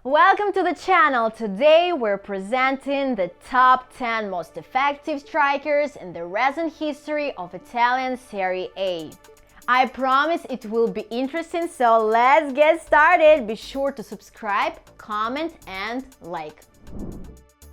Welcome to the channel. Today we're presenting the top 10 most effective strikers in the recent history of Italian Serie A. I promise it will be interesting, so let's get started. Be sure to subscribe, comment and like.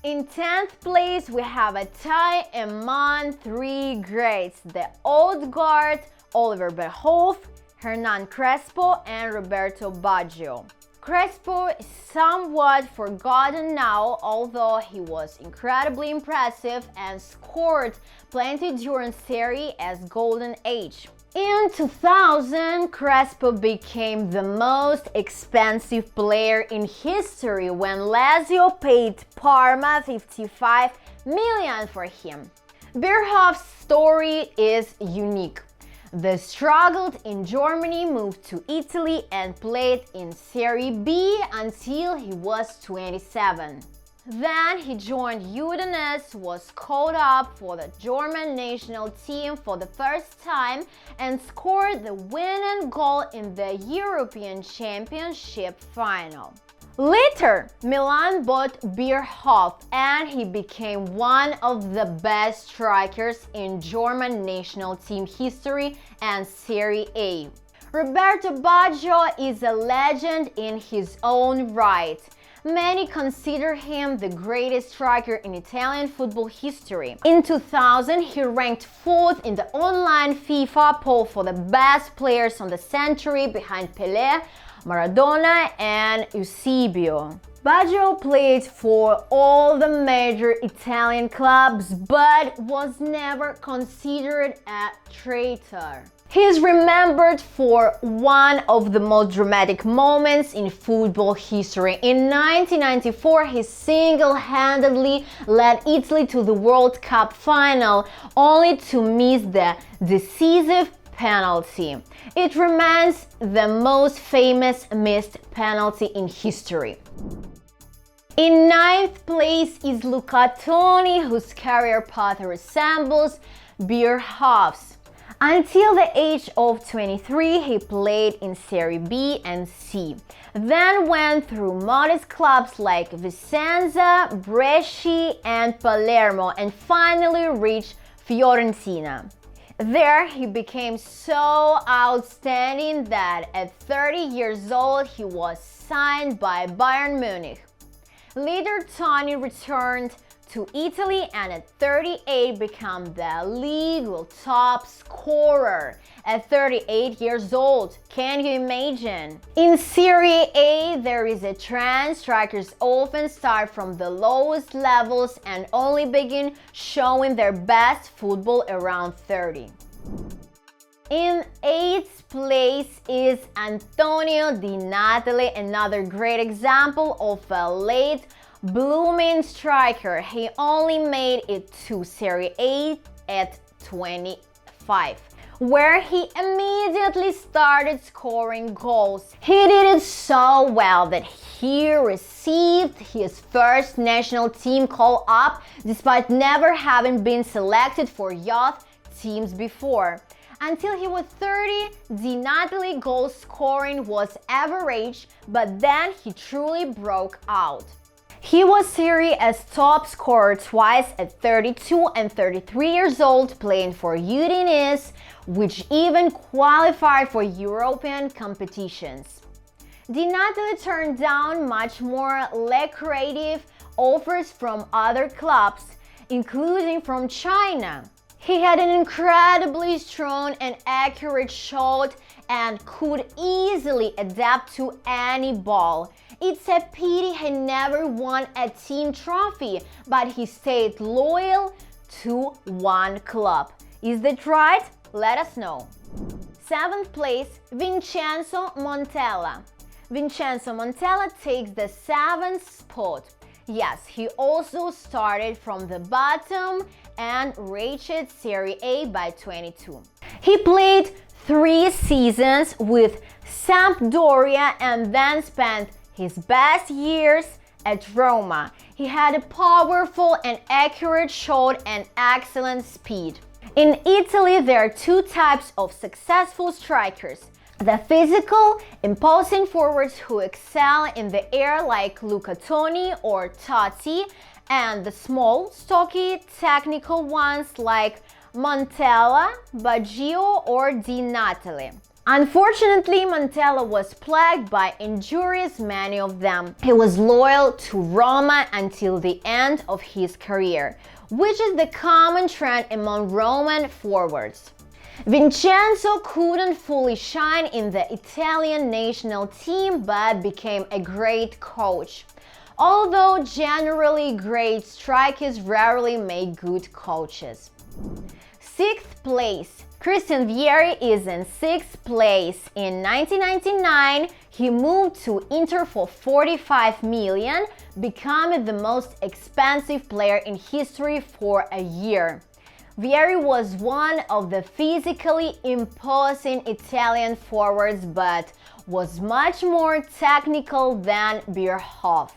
In 10th place we have a tie among three greats, the old guard Oliver Bierhoff, Hernan Crespo and Roberto Baggio. Crespo is somewhat forgotten now, although he was incredibly impressive and scored plenty during Serie A's golden age. In 2000, Crespo became the most expensive player in history when Lazio paid Parma 55 million for him. Bierhoff's story is unique. They struggled in Germany, moved to Italy and played in Serie B until he was 27. Then he joined Udinese, was called up for the German national team for the first time and scored the winning goal in the European Championship final. Later, Milan bought Bierhoff and he became one of the best strikers in German national team history and Serie A. Roberto Baggio is a legend in his own right. Many consider him the greatest striker in Italian football history. In 2000, he ranked 4th in the online FIFA poll for the best players of the century behind Pelé, Maradona and Eusebio. Baggio played for all the major Italian clubs but was never considered a traitor. He is remembered for one of the most dramatic moments in football history. In 1994, he single-handedly led Italy to the World Cup final, only to miss the decisive penalty. It remains the most famous missed penalty in history. In 9th place is Luca Toni, whose career path resembles Bierhoff's. Until the age of 23, he played in Serie B and C, then went through modest clubs like Vicenza, Brescia and Palermo and finally reached Fiorentina. There, he became so outstanding that at 30 years old, he was signed by Bayern Munich. Later, Toni returned to Italy and at 38 became the league top scorer. At 38 years old, can you imagine? In Serie A, there is a trend. Strikers often start from the lowest levels and only begin showing their best football around 30. In 8th place is Antonio Di Natale, another great example of a late blooming striker. He only made it to Serie A at 25, where he immediately started scoring goals. He did it so well that he received his first national team call-up despite never having been selected for youth teams before. Until he was 30, Di Natale goal scoring was average, but then he truly broke out. He was Serie A's top scorer twice at 32 and 33 years old, playing for Udinese, which even qualified for European competitions. Di Natale turned down much more lucrative offers from other clubs, including from China. He had an incredibly strong and accurate shot and could easily adapt to any ball. It's a pity he never won a team trophy, but he stayed loyal to one club. Is that right? Let us know. 7th place, Vincenzo Montella. Vincenzo Montella takes the 7th spot. Yes, he also started from the bottom and reached Serie A by 22. He played 3 seasons with Sampdoria and then spent his best years at Roma. He had a powerful and accurate shot and excellent speed. In Italy, there are 2 types of successful strikers: The physical, imposing forwards who excel in the air like Luca Toni or Totti, and the small, stocky, technical ones like Montella, Baggio or Di Natale. Unfortunately, Montella was plagued by injuries, many of them. He was loyal to Roma until the end of his career, which is the common trend among Roman forwards. Vincenzo couldn't fully shine in the Italian national team but became a great coach. Although generally great strikers rarely make good coaches. 6th place. Christian Vieri is in 6th place. In 1999, he moved to Inter for 45 million, becoming the most expensive player in history for a year. Vieri was one of the physically imposing Italian forwards but was much more technical than Bierhoff.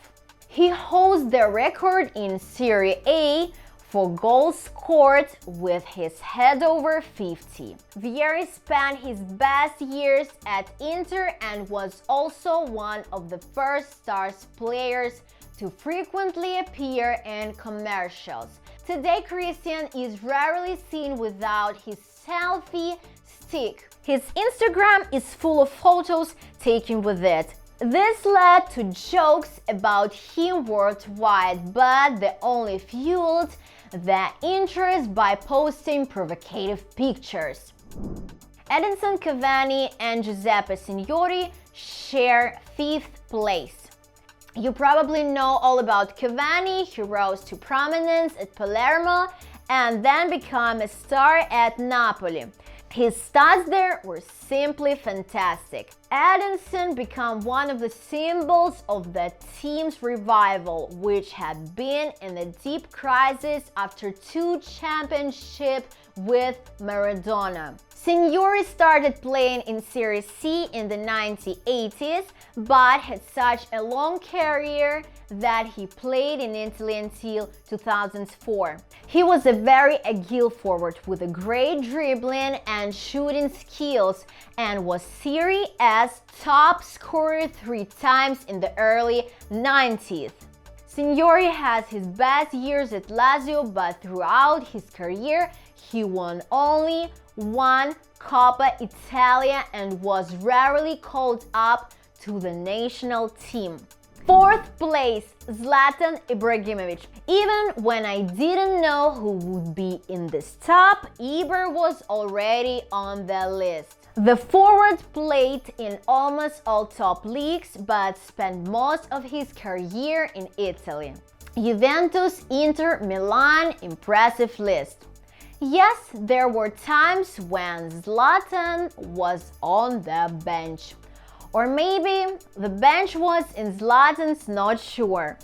He holds the record in Serie A for goals scored with his head over 50. Vieri spent his best years at Inter and was also one of the first stars players to frequently appear in commercials. Today, Christian is rarely seen without his selfie stick. His Instagram is full of photos taken with it. This led to jokes about him worldwide, but they only fueled the interest by posting provocative pictures. Edinson, Cavani and Giuseppe Signori share 5th place. You probably know all about Cavani. He rose to prominence at Palermo and then became a star at Napoli. His stats there were simply fantastic. Edinson became one of the symbols of the team's revival, which had been in a deep crisis after 2 championships with Maradona. Signori started playing in Serie C in the 1980s, but had such a long career that he played in Italy until 2004. He was a very agile forward with a great dribbling and shooting skills and was Serie A's top scorer 3 times in the early 90s. Signori has his best years at Lazio, but throughout his career he won only 1 Coppa Italia and was rarely called up to the national team. 4th place, Zlatan Ibrahimovic. Even when I didn't know who would be in this top, Ibra was already on the list. The forward played in almost all top leagues, but spent most of his career in Italy. Juventus, Inter, Milan, impressive list. Yes, there were times when Zlatan was on the bench. Or maybe the bench was in Zlatan's, not sure.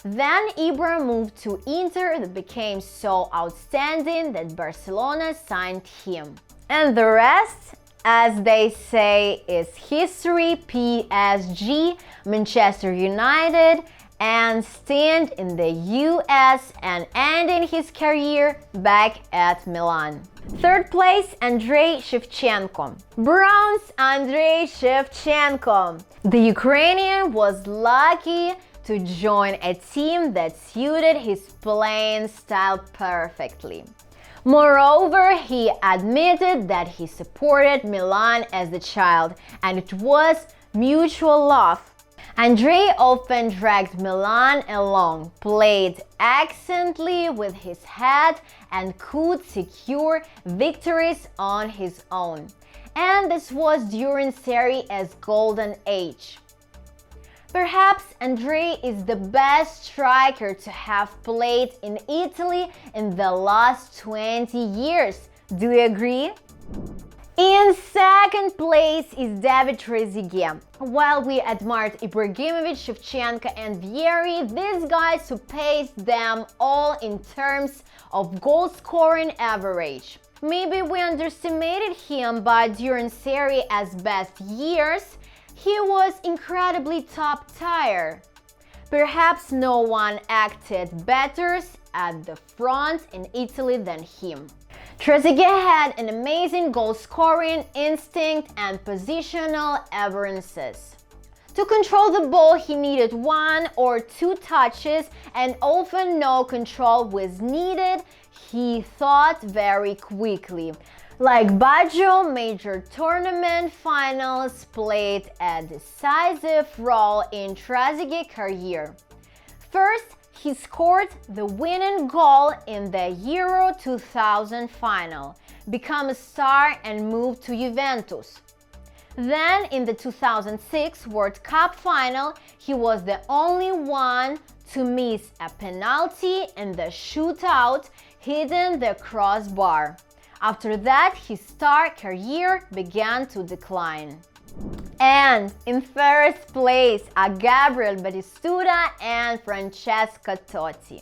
Then Ibra moved to Inter that became so outstanding that Barcelona signed him. And the rest, as they say, is history. PSG, Manchester United, and stint in the US and ending his career back at Milan. 3rd place, Andrey Shevchenko. Bronze, Andrey Shevchenko. The Ukrainian was lucky to join a team that suited his playing style perfectly. Moreover, he admitted that he supported Milan as a child, and it was mutual love. Andrey often dragged Milan along, played excellently with his head, and could secure victories on his own. And this was during Serie A's golden age. Perhaps Andrey is the best striker to have played in Italy in the last 20 years. Do you agree? In 2nd place is David Trezeguet. While we admired Ibrahimovic, Shevchenko and Vieri, these guys surpassed them all in terms of goal scoring average. Maybe we underestimated him, but during Serie A's best years, he was incredibly top tier. Perhaps no one acted better at the front in Italy than him. Trezeguet had an amazing goal-scoring instinct and positional awarenesses. To control the ball, he needed 1 or 2 touches, and often no control was needed. He thought very quickly. Like Baggio, major tournament finals played a decisive role in Trezeguet's career. First, he scored the winning goal in the Euro 2000 final, became a star and moved to Juventus. Then, in the 2006 World Cup final, he was the only one to miss a penalty in the shootout, hitting the crossbar. After that, his star career began to decline. And in first place are Gabriel, Batistuta and Francesco Totti.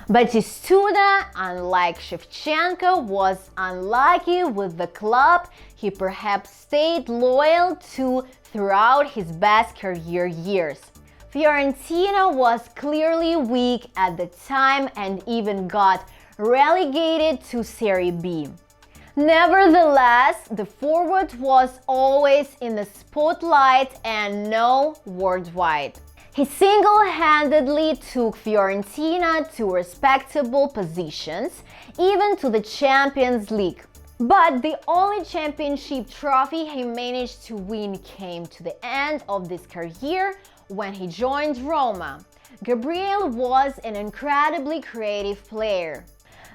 Batistuta, unlike Shevchenko, was unlucky with the club he perhaps stayed loyal to throughout his best career years. Fiorentina was clearly weak at the time and even got relegated to Serie B. Nevertheless, the forward was always in the spotlight and known worldwide. He single-handedly took Fiorentina to respectable positions, even to the Champions League. But the only championship trophy he managed to win came to the end of this career when he joined Roma. Gabriel was an incredibly creative player.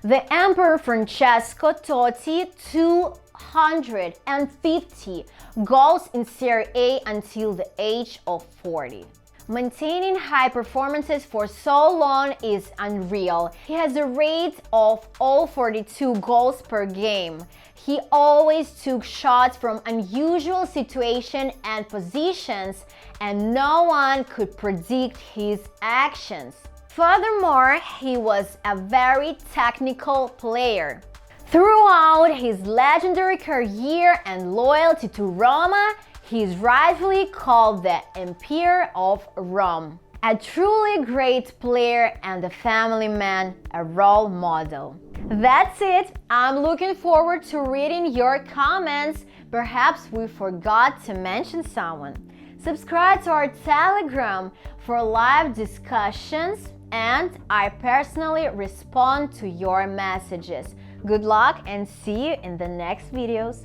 The Emperor Francesco Totti 250 goals in Serie A until the age of 40. Maintaining high performances for so long is unreal. He has a rate of 42 goals per game. He always took shots from unusual situations and positions, and no one could predict his actions. Furthermore, he was a very technical player. Throughout his legendary career and loyalty to Roma, he is rightfully called the Emperor of Rome. A truly great player and a family man, a role model. That's it. I'm looking forward to reading your comments. Perhaps we forgot to mention someone. Subscribe to our Telegram for live discussions, and I personally respond to your messages. Good luck and see you in the next videos.